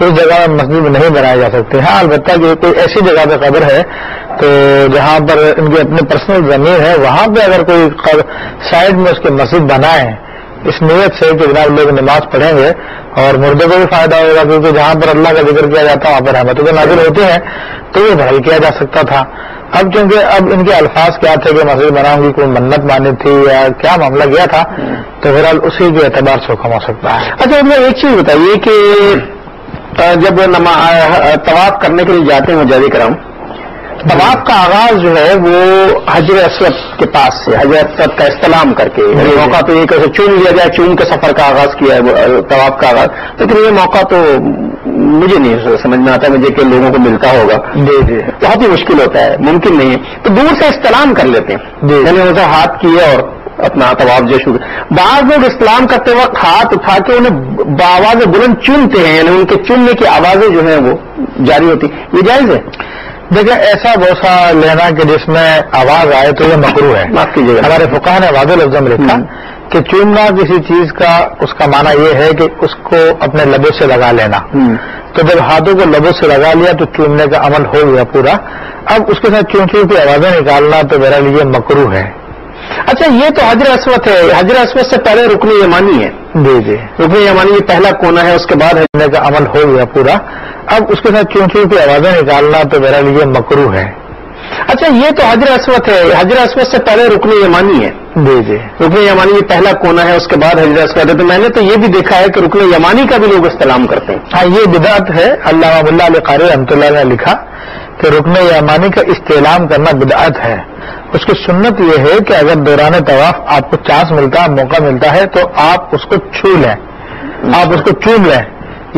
اس جگہ میں مسجد نہیں بنائی جا سکتی. ہاں البتہ کہ کوئی ایسی جگہ پہ قبر ہے تو جہاں پر ان کی اپنی پرسنل زمین ہے، وہاں پہ اگر کوئی سائڈ میں اس کی مسجد بنائے اس نیت سے کہ جناب لوگ نماز پڑھیں گے اور مردے کو بھی فائدہ ہوگا، کیونکہ جہاں پر اللہ کا ذکر کیا جاتا ہے وہاں پر رحمتوں کے نازل ہوتے ہیں، تو یہ بھائی کیا جا سکتا تھا۔ اب چونکہ اب ان کے الفاظ کیا تھے کہ مسجد بناؤں گی، کوئی منت مانی تھی یا کیا معاملہ کیا تھا، تو بہرحال اسی کے اعتبار سے حکم ہو سکتا ہے۔ اچھا مجھے ایک چیز بتائیے کہ جب طواف کرنے کے لیے جاتے ہیں مجاہد کرام، طواف کا آغاز جو ہے وہ حجر اسود کے پاس سے، حجر اسود کا استلام کر کے، موقع تو یہ کہ چوم لیا جائے، چوم کے سفر کا آغاز کیا ہے طواف کا آغاز، لیکن یہ موقع تو مجھے نہیں سمجھ میں آتا، مجھے کہ لوگوں کو ملتا ہوگا، بہت ہی مشکل ہوتا ہے، ممکن نہیں ہے، تو دور سے استلام کر لیتے ہیں، یعنی اسے ہاتھ کیے اور اپنا طواف جو شروع۔ بعض لوگ استلام کرتے وقت ہاتھ اٹھا کے انہیں بآواز بلند چومتے ہیں، یعنی ان کے چومنے کی آوازیں جو ہیں وہ جاری ہوتی، یہ جائز ہے؟ دیکھیں ایسا بوسہ لینا کہ جس میں آواز آئے تو یہ مکروہ ہے، معاف کیجیے گا، ہمارے فقہ نے واضح لفظ میں لکھا کہ چومنا کسی چیز کا اس کا معنی یہ ہے کہ اس کو اپنے لبوں سے لگا لینا، تو جب ہاتھوں کو لبوں سے لگا لیا تو چومنے کا عمل ہو گیا پورا، اب اس کے ساتھ چون چون کی آوازیں نکالنا تو میرا لیے مکروہ ہے۔ اچھا یہ تو حجر اسود ہے، حجر اسود سے پہلے رکن یمانی ہے، جی رکن یمانی یہ پہلا کونا ہے، اس کے بعد چومنے کا عمل ہو گیا پورا، اب اس کے ساتھ چون چون کی آوازیں نکالنا تو میرا لیے مکروہ ہے۔ اچھا یہ تو حجر اسود ہے، حجر اسود سے پہلے رکن یمانی ہے، جی رکن یمانی یہ پہلا کونا ہے، اس کے بعد حجر اسود ہے، تو میں نے تو یہ بھی دیکھا ہے کہ رکن یمانی کا بھی لوگ استلام کرتے ہیں۔ ہاں یہ بدعت ہے، علامہ اللہ علیہ قاری رحمۃ اللہ نے لکھا کہ رکن یمانی کا استعلام کرنا بدعت ہے، اس کی سنت یہ ہے کہ اگر دوران طواف آپ کو چانس ملتا ہے، موقع ملتا ہے، تو آپ اس کو چھو لیں، آپ اس کو چوم لیں،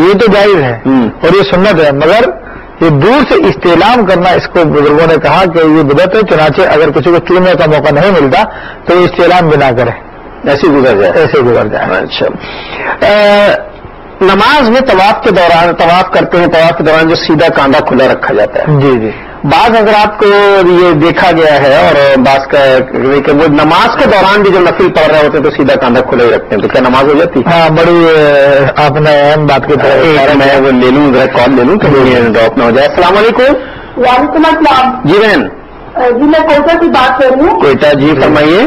یہ تو جائز ہے اور یہ سنت ہے، مگر یہ دور سے استعلام کرنا اس کو بزرگوں نے کہا کہ یہ بدعت ہے، چنانچہ اگر کسی کو چومنے کا موقع نہیں ملتا تو یہ استعلام بھی نہ کرے، ایسے گزر جائے، ایسے گزر جائے۔ اچھا نماز میں طواف کے دوران طواف کرتے ہیں، طواف کے دوران جو سیدھا کاندھا کھلا رکھا جاتا ہے، جی بعض حضرات کو یہ دیکھا گیا ہے اور بعض کا کہ وہ نماز کے دوران بھی جو نفل پڑھ رہے ہوتے ہیں تو سیدھا کاندھا کھلا ہی رکھتے ہیں، تو کیا نماز ہو جاتی ہے؟ ہاں بڑی آپ نے اہم بات کی طرح میں وہ لے لوں، ذرا کال لے لوں کہ ڈراپ نہ ہو جائے۔ السلام علیکم۔ وعلیکم السلام۔ جی بہن، جی میں کوئٹہ سے بات کر رہی ہوں۔ کوئٹہ، جی فرمائیے۔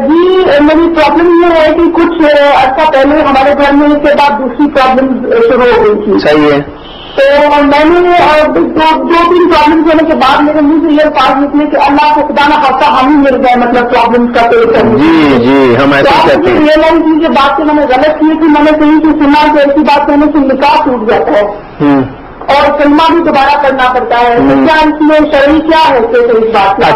جی میری پرابلم یہ ہے کہ کچھ عرصہ پہلے ہمارے گھر میں اس کے بعد دوسری پرابلم شروع ہو گئی تھی، صحیح ہے، تو میں نے دو تین پرابلم ہونے کے بعد میرے منہ سے یہ الفاظ نکلے کہ اللہ کو خدا نہ خاصہ ہم ہی مل گئے، مطلب پرابلم کا پیش کرنے۔ جی ہم ایسا کہتے ہیں۔ ریئلائز کی کہ بات سے میں نے غلط کی تھی، میں نے کہیں سے سنا کہ ایسی بات کرنے سے نکاح ٹوٹ جاتا ہے اور کلمہ بھی دوبارہ کرنا پڑتا ہے، تو کیا اس میں شرعی کیا ہے اس بات کا؟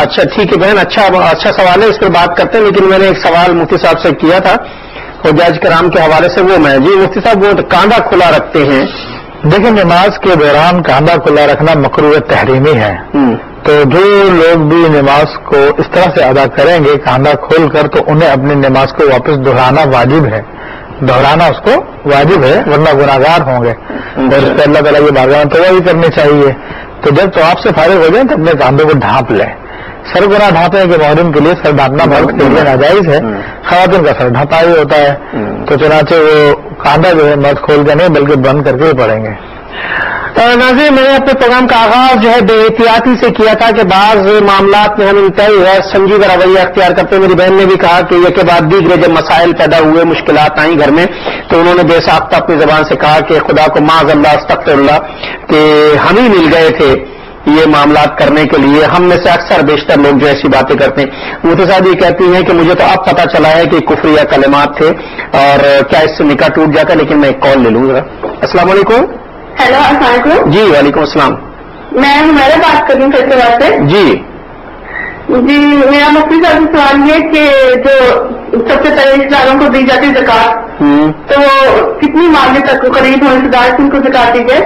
اچھا ٹھیک ہے بہن، اچھا سوال ہے، اس پہ بات کرتے ہیں، لیکن میں نے ایک سوال مفتی صاحب سے کیا تھا حجاج کرام کے حوالے سے، وہ میں جی مفتی صاحب وہ کاندھا کھلا رکھتے ہیں۔ دیکھیں نماز کے دوران کاندھا کھلا رکھنا مکروہ تحریمی ہے، تو جو لوگ بھی نماز کو اس طرح سے ادا کریں گے کاندھا کھول کر، تو انہیں اپنی نماز کو واپس دہرانا واجب ہے، دہرانا اس کو واجب ہے، ورنہ گناہگار ہوں گے، اور اس پہ اللہ تعالیٰ کی بارگاہ میں توبہ بھی کرنی چاہیے۔ تو جب تو آپ سے فارغ ہو جائیں تو اپنے کاندھوں کو ڈھانپ لیں، سر کو نہ ڈھانپیں کہ محرم کے لیے سر ڈھانپنا مرد کے لیے ناجائز ہے، خواتین کا سر ڈھانپا ہی ہوتا ہے، تو چنانچہ وہ کاندھا جو ہے مرد کھول کے نہیں بلکہ بند کر کے ہی پڑیں گے۔ ناظرین میں نے اپنے پروگرام کا آغاز جو ہے بے احتیاطی سے کیا تھا کہ بعض معاملات میں ہم انتہائی غیر سنجیدہ رویہ اختیار کرتے ہیں۔ میری بہن نے بھی کہا کہ یہ کے بعد دیگر جب مسائل پیدا ہوئے، مشکلات آئیں گھر میں، تو انہوں نے بے ساختہ اپنی زبان سے کہا کہ خدا کو معاذ اللہ استغفر اللہ کہ ہم ہی مل گئے تھے یہ معاملات کرنے کے لیے، ہم میں سے اکثر بیشتر لوگ جو ایسی باتیں کرتے ہیں۔ مفتی صاحب یہ کہتی ہیں کہ مجھے تو اب پتہ چلا ہے کہ کفریہ کلمات تھے اور کیا اس سے نکاح ٹوٹ جاتا ہے، لیکن میں ایک کال لے لوں ذرا۔ السلام علیکم۔ ہیلو السلام علیکم۔ جی وعلیکم السلام۔ میں ہمارا بات کر رہی ہوں فیصلہ سے۔ جی میرا مفتی صاحب سے سوال یہ کہ جو سب سے پہلے رشتے داروں کو دی جاتی زکات، تو وہ کتنی مالی تک قریب ہو رشتے دار ان کو زکات دی جائے؟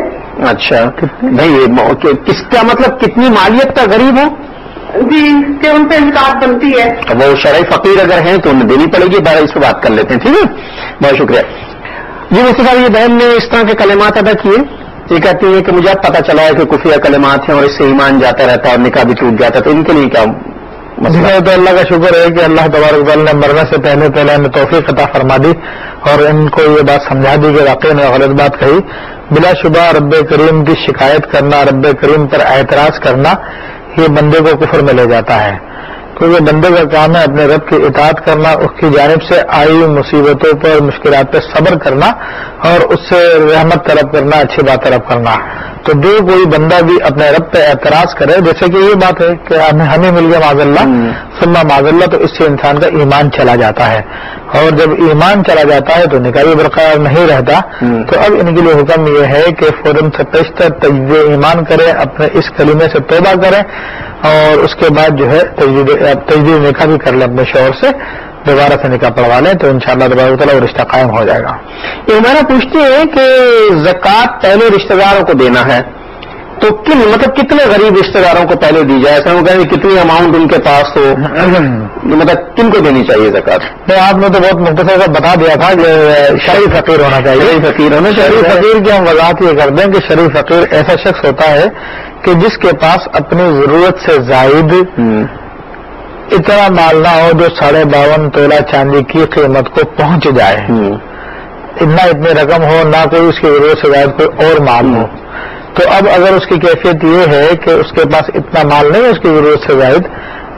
اچھا نہیں، کس کا مطلب کتنی مالیت کا غریب ہو؟ جی کہ ان پہ زکات بنتی ہے۔ وہ شرعی فقیر اگر ہیں تو انہیں دینی پڑے گی، بارہ اس پہ بات کر لیتے ہیں، ٹھیک ہے، بہت شکریہ۔ جی مفتی صاحب یہ بہن نے اس طرح کے کلمات ادا کیے، یہ کہتی ہے کہ مجھے اب پتہ چلا ہے کہ کفریہ کلمات ہیں اور اس سے ایمان جاتا رہتا ہے اور نکاح بھی ٹوٹ جاتا ہے، تو ان کے لیے کیا مسئلہ؟ تو اللہ کا شکر ہے کہ اللہ تبارک تعالیٰ نے مرنے سے پہلے ہمیں توفیق عطا فرما دی اور ان کو یہ بات سمجھا دی کہ واقعی نے غلط بات کہی۔ بلا شبہ رب کریم کی شکایت کرنا، رب کریم پر اعتراض کرنا، یہ بندے کو کفر میں لے جاتا ہے، کیونکہ بندے کا کام ہے اپنے رب کی اطاعت کرنا، اس کی جانب سے آئی مصیبتوں پر، مشکلات پہ صبر کرنا اور اس سے رحمت طلب کرنا، اچھی بات طلب کرنا. تو جو کوئی بندہ بھی اپنے رب پہ اعتراض کرے، جیسے کہ یہ بات ہے کہ ہمیں مل گیا معاذ اللہ ثم معاذ اللہ، تو اس سے انسان کا ایمان چلا جاتا ہے، اور جب ایمان چلا جاتا ہے تو نکاح بھی برقرار نہیں رہتا. تو اب ان کے لیے حکم یہ ہے کہ فوراً سے پیشتر تجدید ایمان کریں، اپنے اس کلمے سے توبہ کریں، اور اس کے بعد جو ہے تجدید نکاح بھی کر لیں اپنے شوہر سے، دوبارہ سے نکاح پڑھوا لیں، تو انشاءاللہ تبارک تعالیٰ وہ رشتہ قائم ہو جائے گا. یہ ہمارا پوچھتے ہیں کہ زکوٰۃ پہلے رشتہ داروں کو دینا ہے، تو کتنے غریب رشتہ داروں کو پہلے دی جائے؟ ایسا کہ کتنی اماؤنٹ ان کے پاس ہو، کن کو دینی چاہیے زکوٰۃ؟ آپ نے تو بہت مختصر کا بتا دیا تھا کہ شرعی فقیر ہونا چاہیے. شرعی فقیر کی ہم وضاحت یہ کر دیں کہ شرعی فقیر ایسا شخص ہوتا ہے کہ جس کے پاس اپنی ضرورت سے زائد اتنا مال نہ ہو جو 52.5 تولہ چاندی کی قیمت کو پہنچ جائے، اتنی رقم ہو، نہ کوئی اس کی ضرورت سے زائد کوئی اور مال ہو. تو اب اگر اس کی کیفیت یہ ہے کہ اس کے پاس اتنا مال نہیں ہے اس کی ضرورت سے زائد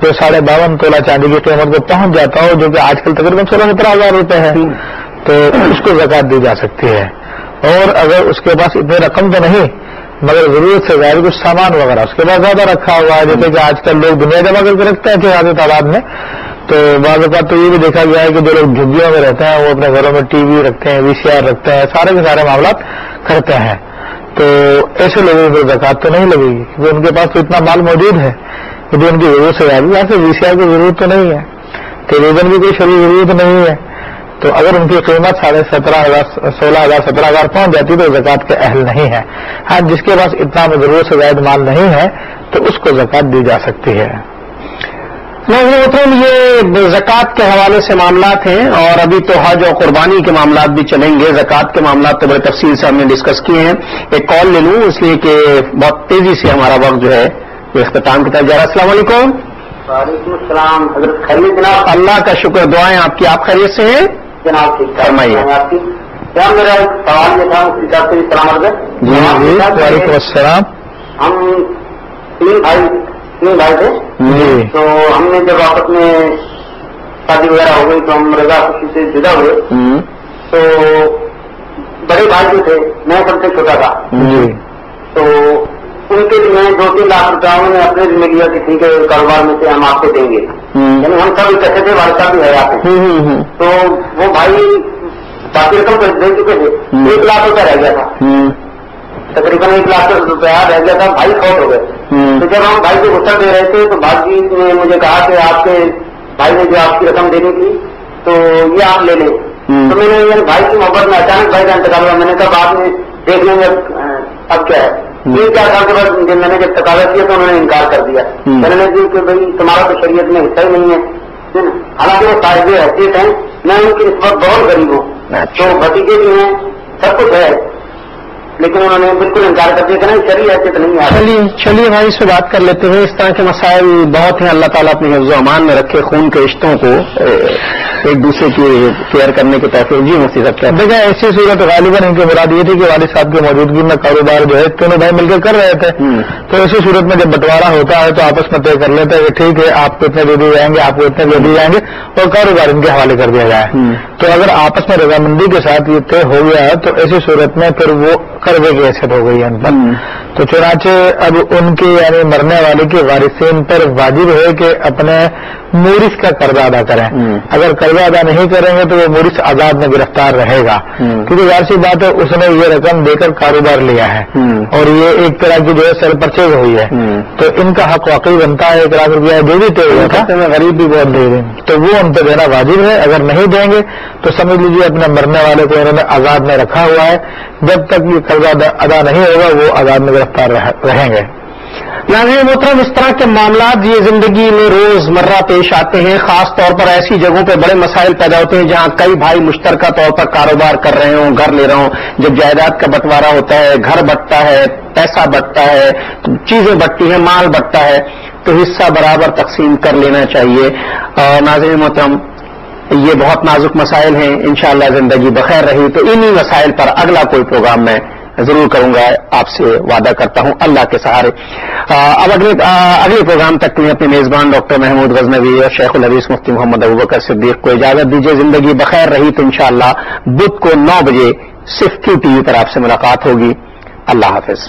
جو 52.5 تولہ چاندی کی قیمت کو پہنچ جاتا ہو، جو کہ آج کل تقریباً 16-17 ہزار روپے ہے، تو اس کو زکوٰۃ دی جا سکتی ہے. اور اگر اس کے پاس اتنی رقم تو نہیں مگر ضرورت سے زائد کچھ سامان وغیرہ اس کے پاس زیادہ رکھا ہوا ہے، جیسے کہ آج کل لوگ دنیا جمع کر کے رکھتے ہیں زیادہ تعداد میں، تو بعض اوقات تو یہ بھی دیکھا گیا ہے کہ جو لوگ جھگیوں میں رہتے ہیں وہ اپنے گھروں میں ٹی وی رکھتے ہیں، VCR رکھتے ہیں، سارے کے سارے معاملات کرتے ہیں. تو ایسے لوگوں کو زکوٰۃ تو نہیں لگے گی کیونکہ ان کے پاس تو اتنا مال موجود ہے کہ جو ان کی ضرورت سے زیادہ، یہاں سے VCR کی ضرورت تو نہیں ہے، ٹیلی ویژن کی کوئی شرعی ضرورت نہیں ہے. تو اگر ان کی قیمت 17,500 16,000 17,000 پہنچ جاتی تو زکوٰۃ کے اہل نہیں ہے. ہاں جس کے پاس اتنا ضرورت سے زائد مال نہیں ہے تو اس کو زکوٰۃ دی جا سکتی ہے. یہ زکوٰۃ کے حوالے سے معاملات ہیں، اور ابھی تو حج اور قربانی کے معاملات بھی چلیں گے. زکوٰۃ کے معاملات تو بڑے تفصیل سے ہم نے ڈسکس کیے ہیں. ایک کال لے لوں اس لیے کہ بہت تیزی سے ہمارا وقت جو ہے وہ اختتام کی طرف جا رہا ہے. السلام علیکم. وعلیکم السلام. حضرت خیریت جناب؟ اللہ کا شکر، دعائیں آپ کی. آپ خیریت سے ہیں جناب؟ ٹھیک فرمائیے. آپ کی کیا میرا ایک سوال یہ تھا اس حساب سے سلام علیکم. جی وعلیکم السلام. ہم تین بھائی تھے، تو ہم نے جب آپس میں شادی وغیرہ ہو گئی تو ہم رضا خوشی سے جدا ہوئے. تو بڑے بھائی جو تھے، میں سب سے چھوٹا تھا، تو ان کے لیے 2-3 لاکھ روپیہ انہوں نے اپنے ذمہ لیا کہ ٹھیک ہے کاروبار میں سے ہم آپ کو دیں گے. یعنی ہم سب اکٹھے تھے، والد صاحب بھی ہے آپ ہیں. تو وہ بھائی باقی رقم دے چکے تھے، 1 لاکھ روپیہ رہ گیا تھا، تقریباً 1 لاکھ روپیہ رہ گیا تھا. بھائی فوت ہو گئے. تو جب ہم بھائی کو غصہ دے رہے تھے تو بھائی نے مجھے کہا کہ آپ کے بھائی نے جو آپ کی رقم دینی تھی تو یہ آپ لے لیں. تو میں نے بھائی کی محبت میں اچانک بھائی کا انتقال ہوا. میں نے کہا بعد میں دیکھ لیں گے اب کیا ہے. 3-4 سال کے بعد میں نے جب تقاضا کیا تو انہوں نے انکار کر دیا. میں نے کہا کہ بھائی تمہارا تو شریعت میں حصہ ہی نہیں ہے. حالانکہ وہ صاحب حیثیت ہیں، میں ان کی اس وقت بہت غریب ہوں، تو بھتیجے بھی ہیں، سب کچھ ہے، لیکن انہوں نے بالکل انکار کر دیا کہ نہیں شرعی حیثیت نہیں ہے. چلیے بھائی اس سے بات کر لیتے ہیں. اس طرح کے مسائل بہت ہیں. اللہ تعالیٰ اپنے حفظ و امان میں رکھے خون کے رشتوں کو ایک دوسرے کی کیئر کرنے کے توفیق. جی مفتی صاحب کیا دیکھیں ایسی صورت غالباً ان کی مراد یہ تھی کہ والد صاحب کی موجودگی میں کاروبار جو ہے تینوں بھائی مل کے کر رہے تھے. تو ایسی صورت میں جب بنٹوارا ہوتا ہے تو آپس میں طے کر لیتے ہیں کہ ٹھیک ہے آپ کو اتنے دے دیے جائیں گے، آپ کو اتنے دے دیے جائیں گے، اور کاروبار ان کے حوالے کر دیا جائے. تو اگر آپس میں رضامندی کے ساتھ یہ طے ہو گیا ہے تو ایسی صورت میں پھر وہ قرضے کی حیثیت ہو گئی ہے ان پر. تو چنانچہ اب ان کے یعنی مرنے والے کے وارثین پر واجب ہے کہ اپنے مورث کا قرضہ ادا کریں. اگر قرضہ ادا نہیں کریں گے تو وہ مورث عذاب میں گرفتار رہے گا، کیونکہ ظاہر سی بات ہے اس نے یہ رقم دے کر کاروبار لیا ہے اور یہ ایک طرح کی جو ہے سیل پرچیز ہوئی ہے. تو ان کا حق واقعی بنتا ہے 1 لاکھ روپیہ جو بھی طے ہوا تھا، غریب بھی بہت دے دیں تو وہ ان پہ دینا واجب ہے. اگر نہیں دیں گے تو سمجھ لیجیے اپنے مرنے والے کو انہوں نے عذاب میں رکھا ہوا ہے. جب تک یہ قرضہ ادا نہیں ہوگا وہ عذاب میں گرفتار رہیں گے. ناظرین محترم، اس طرح کے معاملات یہ زندگی میں روز مرہ پیش آتے ہیں. خاص طور پر ایسی جگہوں پہ بڑے مسائل پیدا ہوتے ہیں جہاں کئی بھائی مشترکہ طور پر کاروبار کر رہے ہوں، گھر لے رہے ہوں. جب جائیداد کا بنٹوارا ہوتا ہے، گھر بٹتا ہے، پیسہ بٹتا ہے، چیزیں بٹتی ہیں، مال بٹتا ہے، تو حصہ برابر تقسیم کر لینا چاہیے. اور ناظرین محترم یہ بہت نازک مسائل ہیں. انشاءاللہ زندگی بخیر رہی تو انہی مسائل پر اگلا کوئی پروگرام میں ضرور کروں گا، آپ سے وعدہ کرتا ہوں اللہ کے سہارے۔ اب اگلے پروگرام تک کے لیے اپنے میزبان ڈاکٹر محمود غزنوی اور شیخ الحدیث مفتی محمد ابوبکر صدیق کو اجازت دیجیے۔ زندگی بخیر رہی تو انشاءاللہ بدھ کو 9 بجے صرف QTV پر آپ سے ملاقات ہوگی۔ اللہ حافظ۔